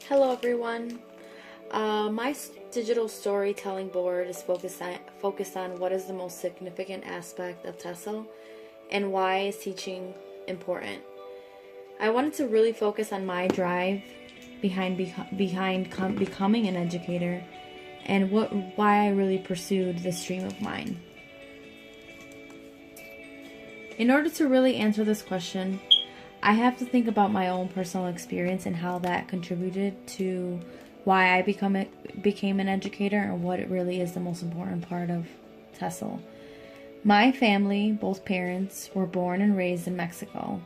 Hello everyone. My digital storytelling board is focused on what is the most significant aspect of TESOL and why is teaching important. I wanted to really focus on my drive behind becoming an educator and why I really pursued this dream of mine. In order to really answer this question, I have to think about my own personal experience and how that contributed to why I became an educator and what it really is the most important part of TESOL. My family, both parents, were born and raised in Mexico.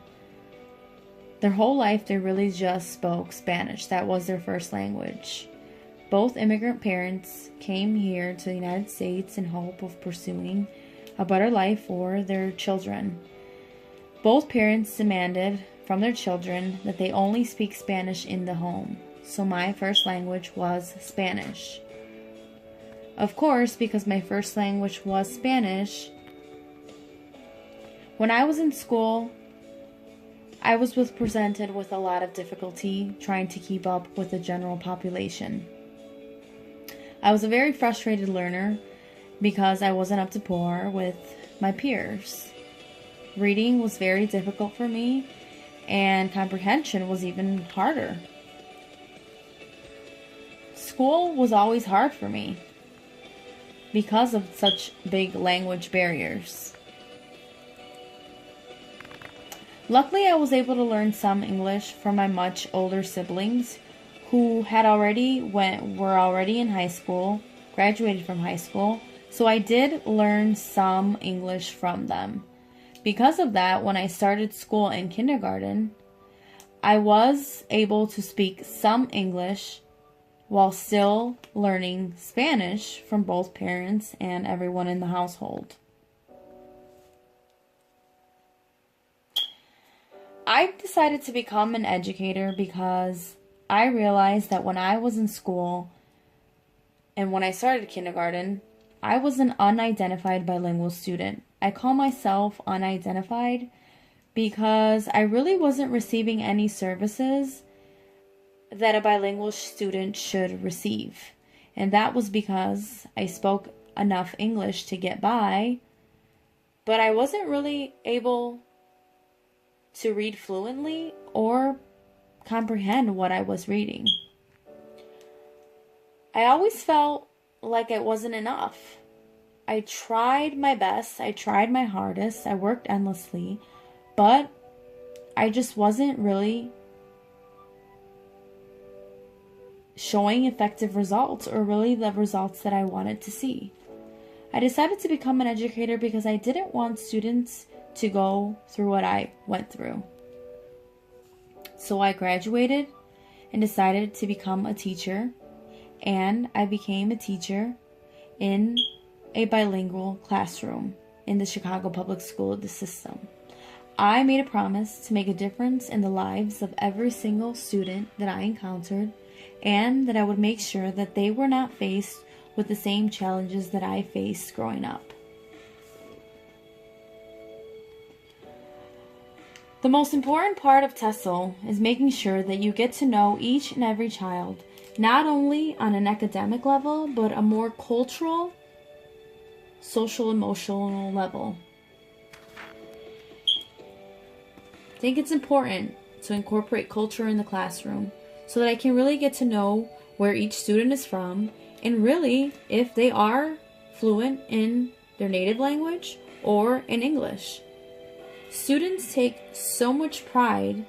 Their whole life they really just spoke Spanish. That was their first language. Both immigrant parents came here to the United States in hope of pursuing a better life for their children. Both parents demanded from their children that they only speak Spanish in the home, so my first language was Spanish. Of course, because my first language was Spanish, when I was in school, I was presented with a lot of difficulty trying to keep up with the general population. I was a very frustrated learner because I wasn't up to par with my peers. Reading was very difficult for me, and comprehension was even harder. School was always hard for me because of such big language barriers. Luckily, I was able to learn some English from my much older siblings who were already in high school, graduated from high school, so I did learn some English from them. Because of that, when I started school in kindergarten, I was able to speak some English while still learning Spanish from both parents and everyone in the household. I decided to become an educator because I realized that when I was in school and when I started kindergarten, I was an unidentified bilingual student. I call myself unidentified because I really wasn't receiving any services that a bilingual student should receive. And that was because I spoke enough English to get by, but I wasn't really able to read fluently or comprehend what I was reading. I always felt like it wasn't enough. I tried my best, I tried my hardest, I worked endlessly, but I just wasn't really showing effective results or really the results that I wanted to see. I decided to become an educator because I didn't want students to go through what I went through. So I graduated and decided to become a teacher, and I became a teacher in a bilingual classroom in the Chicago Public School system. I made a promise to make a difference in the lives of every single student that I encountered, and that I would make sure that they were not faced with the same challenges that I faced growing up. The most important part of TESOL is making sure that you get to know each and every child, not only on an academic level, but a more cultural, social, emotional level. I think it's important to incorporate culture in the classroom so that I can really get to know where each student is from and really if they are fluent in their native language or in English. Students take so much pride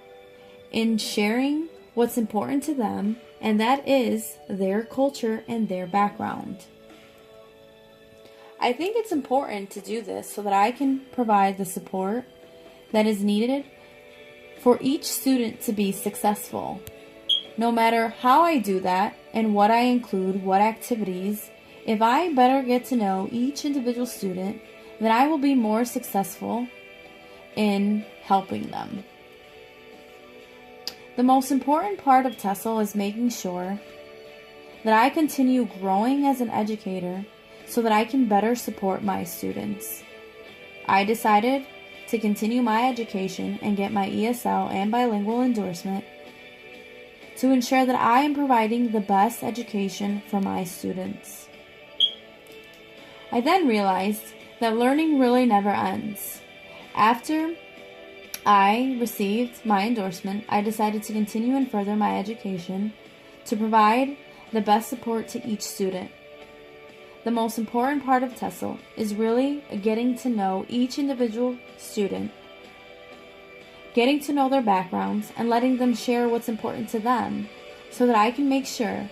in sharing what's important to them, and that is their culture and their background. I think it's important to do this so that I can provide the support that is needed for each student to be successful. No matter how I do that and what I include, what activities, if I better get to know each individual student, then I will be more successful in helping them. The most important part of TESOL is making sure that I continue growing as an educator so that I can better support my students. I decided to continue my education and get my ESL and bilingual endorsement to ensure that I am providing the best education for my students. I then realized that learning really never ends. After I received my endorsement, I decided to continue and further my education to provide the best support to each student. The most important part of TESOL is really getting to know each individual student, getting to know their backgrounds, and letting them share what's important to them so that I can make sure